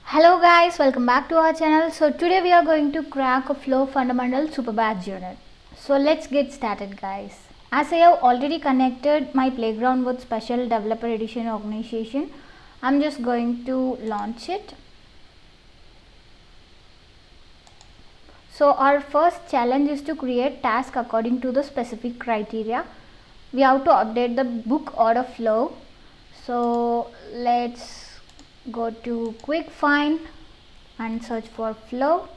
Hello guys, welcome back to our channel. So today we are going to crack a flow fundamental Superbadge unit. So let's get started guys. As I have already connected my playground with special developer edition organization, I'm just going to launch it. So our first challenge is to create task according to the specific criteria. We have to update the book order flow. So let's go to quick find and search for flow.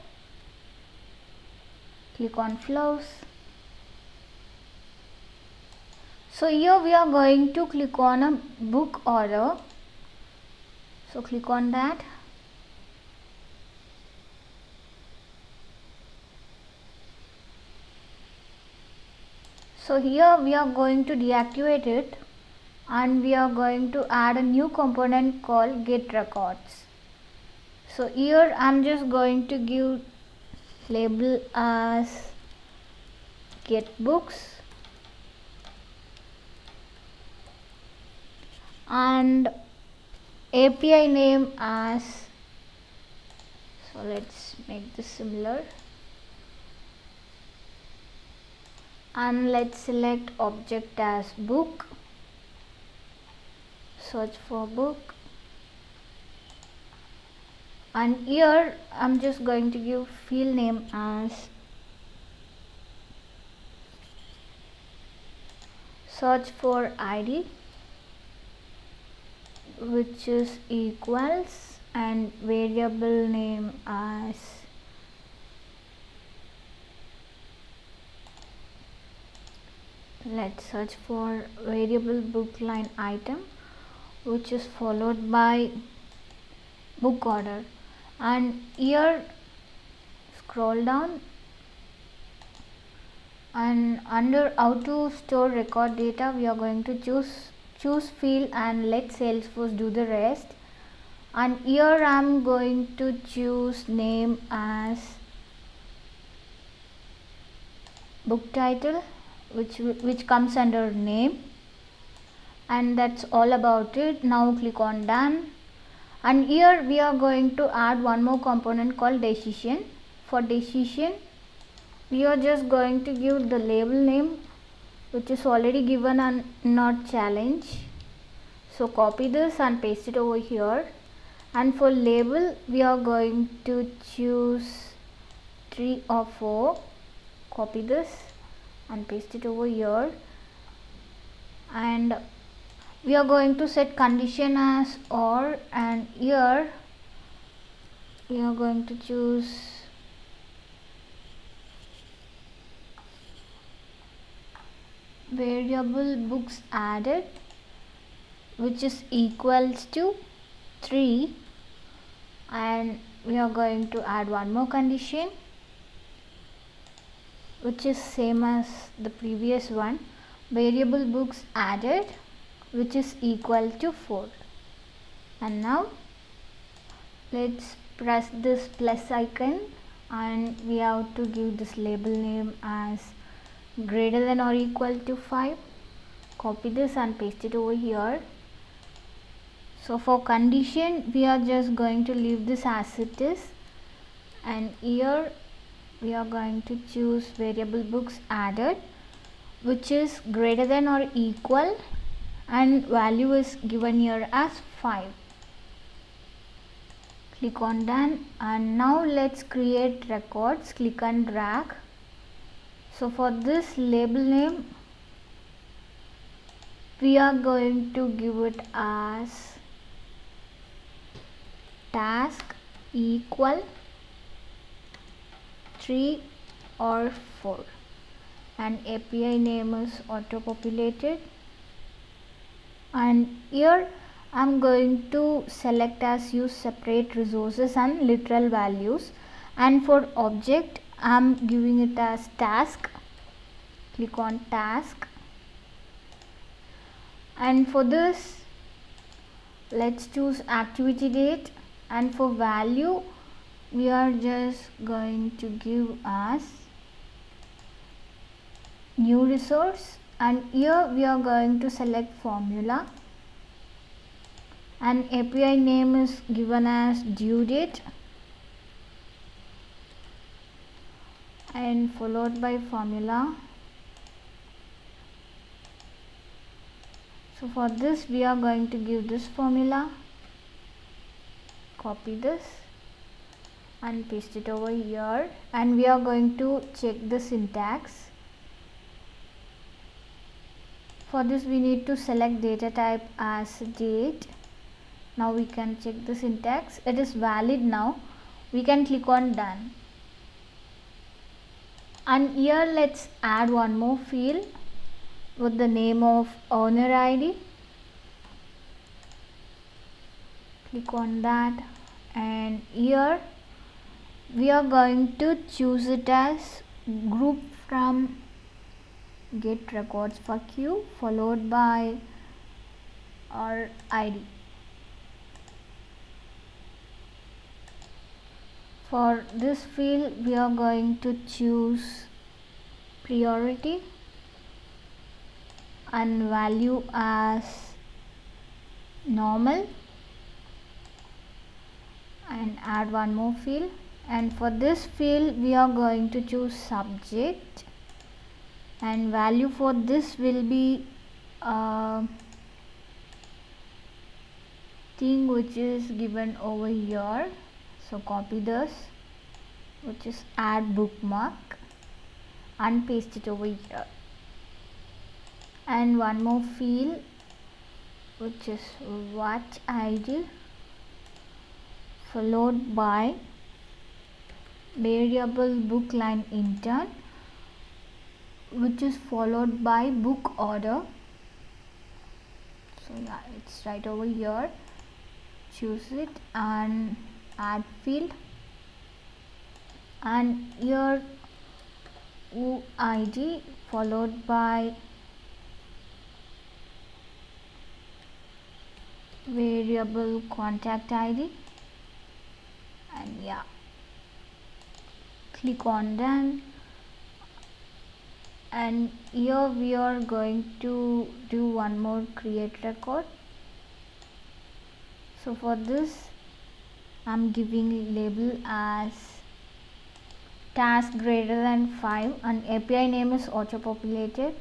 Click on flows. So here we are going to click on a book order. So click on that. So here we are going to deactivate it and we are going to add a new component called get records. So here I'm just going to give label as get books and API name as, so let's make this similar, and let's select object as book, search for book, and here I'm just going to give field name as search for ID, which is equals, and variable name as let's search for variable book line item, which is followed by book order, and here scroll down and under how to store record data we are going to choose field and let Salesforce do the rest. And here I'm going to choose name as book title, which comes under name, and that's all about it. Now click on done, and here we are going to add one more component called decision. For decision we are just going to give the label name, which is already given and not challenge. So copy this and paste it over here, and for label we are going to choose 3 or 4. Copy this and paste it over here, and we are going to set condition as or, and here we are going to choose variable books added, which is equals to 3, and we are going to add one more condition which is same as the previous one, variable books added, which is equal to 4. And now let's press this plus icon and we have to give this label name as greater than or equal to 5. Copy this and paste it over here. So for condition we are just going to leave this as it is, and here we are going to choose variable books added, which is greater than or equal, and value is given here as 5. Click on done, and now let's create records. Click and drag. So for this label name we are going to give it as task equal 3 or 4, and API name is auto populated, and here I'm going to select as use separate resources and literal values, and for object I'm giving it as task. Click on task, and for this let's choose activity date, and for value we are just going to give as new resource, and here we are going to select formula, and API name is given as due date and followed by formula. So for this we are going to give this formula, copy this and paste it over here, and we are going to check the syntax. For this we need to select data type as date. Now we can check the syntax. It is valid now. We can click on done. And here let's add one more field with the name of owner ID. Click on that, and here we are going to choose it as group from get records for queue followed by our ID. For this field we are going to choose priority and value as normal, and add one more field, and for this field we are going to choose subject, and value for this will be thing which is given over here. So copy this, which is add bookmark, and paste it over here, and one more field which is watch ID followed by variable book line intern, which is followed by book order. So yeah, it's right over here. Choose it and add field, and here ID followed by variable contact ID, and yeah, click on done. And here we are going to do one more create record. So for this I'm giving label as task greater than 5, and API name is auto populated,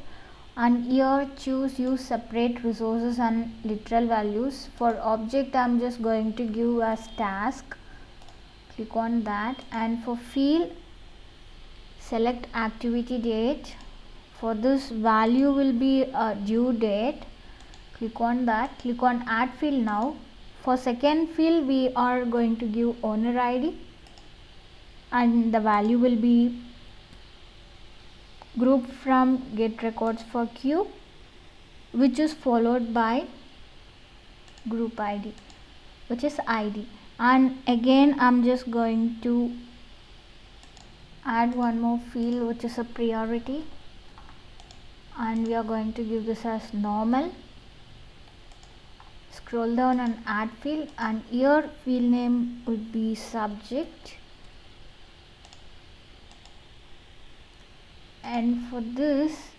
and here choose use separate resources and literal values. For object I'm just going to give as task. Click on that, and for field select activity date. For this value will be due date. Click on that, click on add field. Now for second field we are going to give owner ID, and the value will be group from get records for queue, which is followed by group ID, which is ID. And again I'm just going to add one more field which is a priority, and we are going to give this as normal. Scroll down and add field, and here field name would be subject, and for this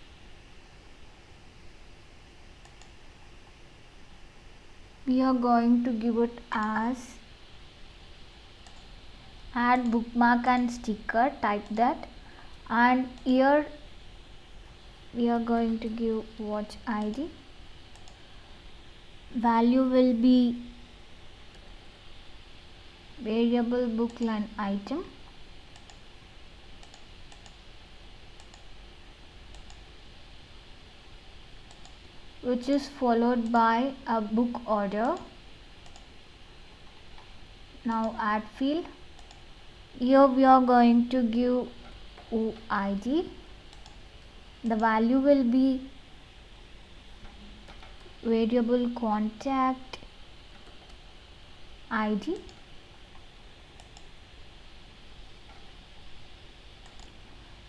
we are going to give it as add bookmark and sticker. Type that, and here we are going to give watch ID. Value will be variable book line item, which is followed by a book order. Now add field. Here we are going to give ID. The value will be variable contact ID.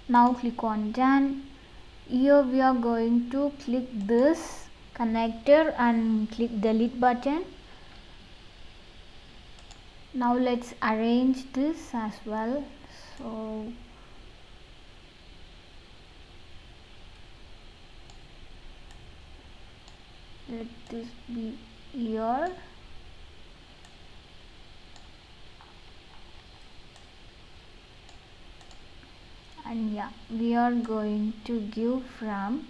Now click on done. Here we are going to click this connector and click delete button. Now let's arrange this as well. So let this be here, and yeah, we are going to give from,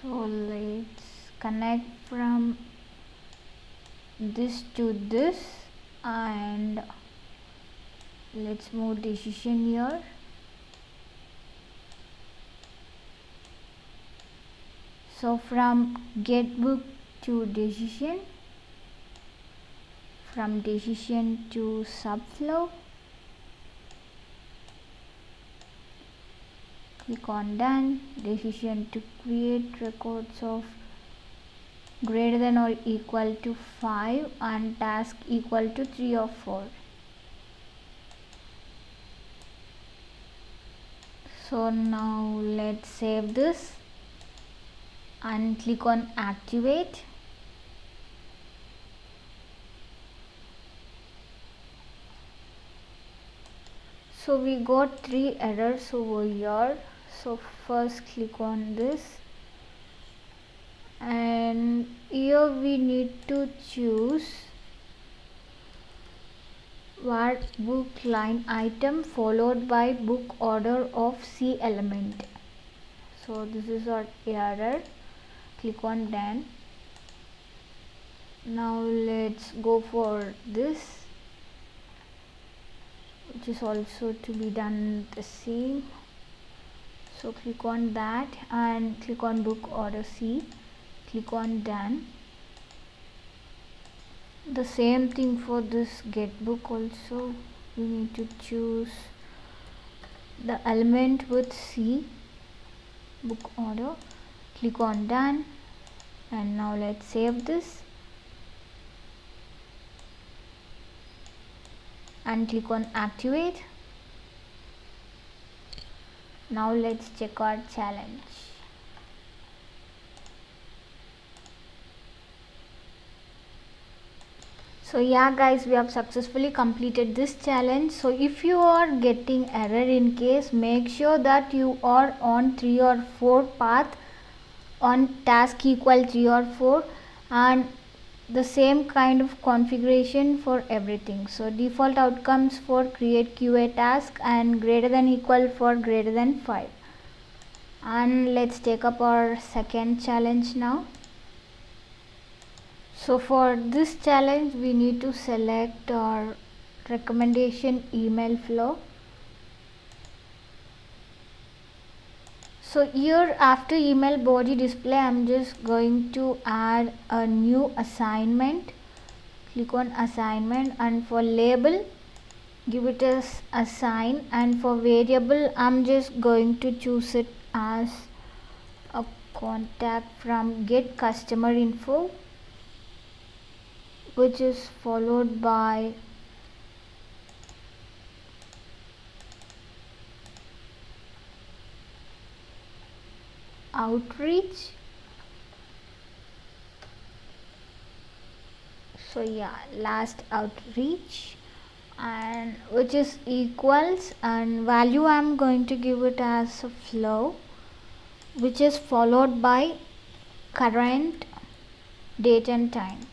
so let's connect from this to this, and let's move decision here. So from get book to decision, from decision to subflow, click on done. Decision to create records of greater than or equal to 5 and task equal to 3 or 4. So now let's save this and click on activate. So we got 3 errors over here. So first click on this, and here we need to choose var book line item followed by book order of C element. So this is our error. Click on done. Now let's go for this, which is also to be done the same. So click on that and click on book order C, click on done. The same thing for this get book also, we need to choose the element with C, book order, click on done, and now let's save this and click on activate. Now let's check our challenge. So yeah guys, we have successfully completed this challenge. So if you are getting error in case, make sure that you are on 3 or 4 path on task equal 3 or 4, and the same kind of configuration for everything. So default outcomes for create QA task and greater than equal for greater than 5. And let's take up our second challenge now. So for this challenge we need to select our recommendation email flow. So here after email body display, I'm just going to add a new assignment. Click on assignment, and for label give it as assign, and for variable I'm just going to choose it as a contact from get customer info, which is followed by outreach. So yeah, last outreach, and which is equals, and value I'm going to give it as a flow, which is followed by current date and time.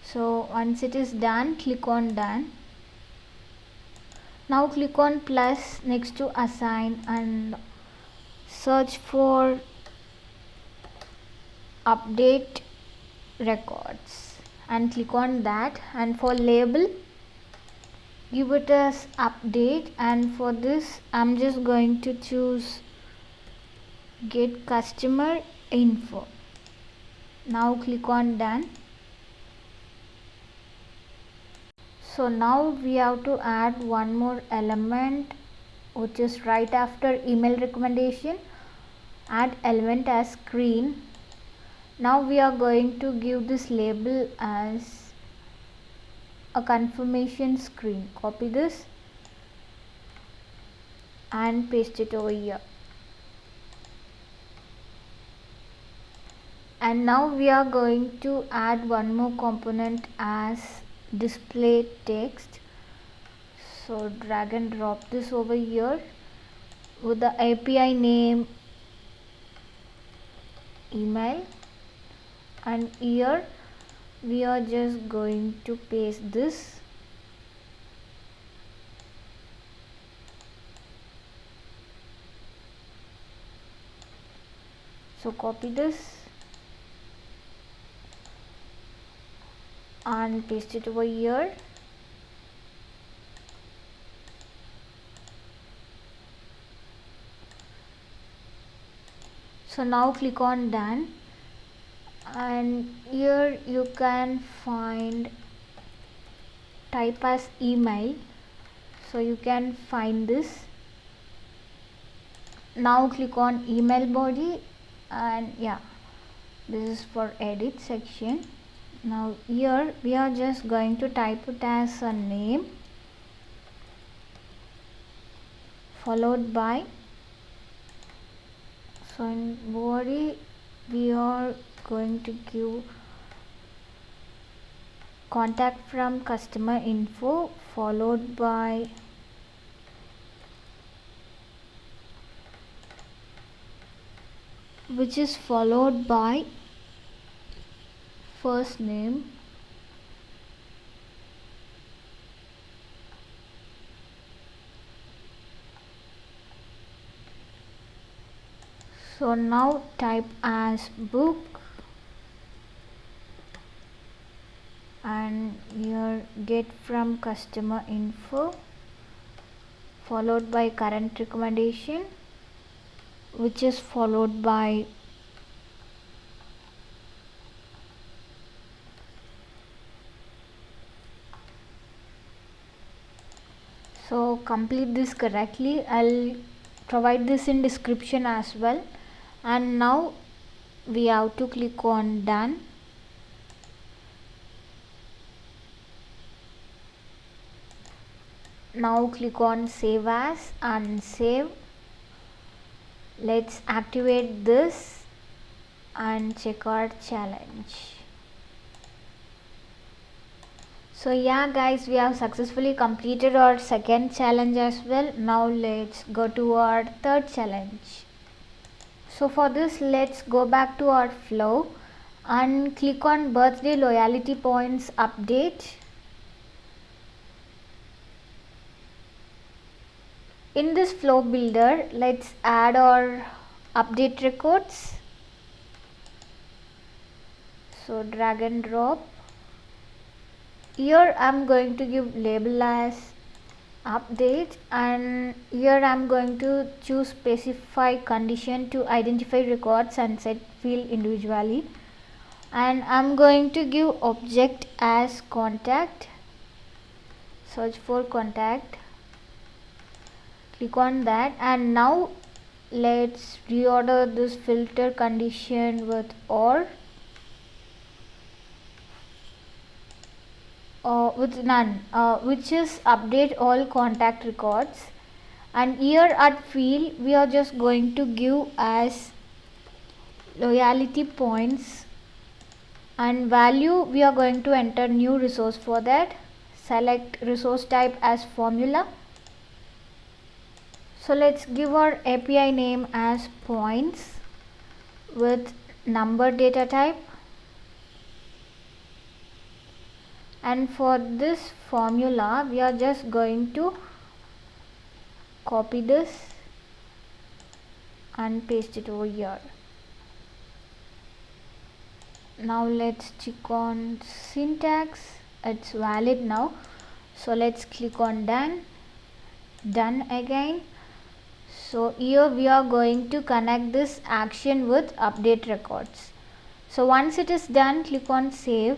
So once it is done, click on done. Now click on plus next to assign and search for update records and click on that, and for label give it as update, and for this I'm just going to choose get customer info. Now click on done. So now we have to add one more element, which is right after email recommendation, add element as screen. Now we are going to give this label as a confirmation screen. Copy this and paste it over here. And now we are going to add one more component as display text. So drag and drop this over here with the API name email, and here we are just going to paste this So copy this and paste it over here. So now click on done, and here you can find type as email, so you can find this. Now click on email body, and yeah, this is for edit section. Now here we are just going to type it as a name followed by, so in body we are going to give contact from customer info followed by which is followed by first name, so now type as book, and here get from customer info followed by current recommendation, which is followed by so complete this correctly. I'll provide this in description as well. And now we have to click on done. Now click on save as and save. Let's activate this and check our challenge. So yeah guys, we have successfully completed our second challenge as well. Now let's go to our third challenge. So for this, let's go back to our flow and click on birthday loyalty points update. In this flow builder, let's add our update records. So drag and drop. Here I'm going to give label as update, and here I'm going to choose specify condition to identify records and set field individually, and I'm going to give object as contact. Search for contact, click on that, and now let's reorder this filter condition with or with none, which is update all contact records. And here at field we are just going to give as loyalty points, and value we are going to enter new resource. For that, select resource type as formula. So let's give our API name as points with number data type. And for this formula we are just going to copy this and paste it over here. Now let's check on syntax, it's valid now. So let's click on done, done again. So here we are going to connect this action with update records. So once it is done, click on save.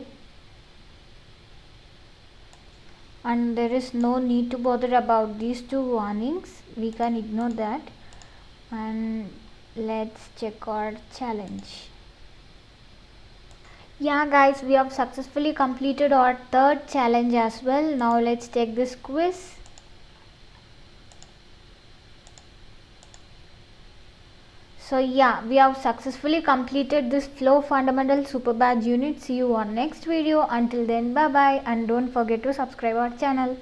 And there is no need to bother about these two warnings, we can ignore that. And let's check our challenge. Yeah guys, we have successfully completed our third challenge as well. Now let's take this quiz. So yeah, we have successfully completed this flow fundamental Superbadge unit. See you on next video. Until then, bye bye, and don't forget to subscribe our channel.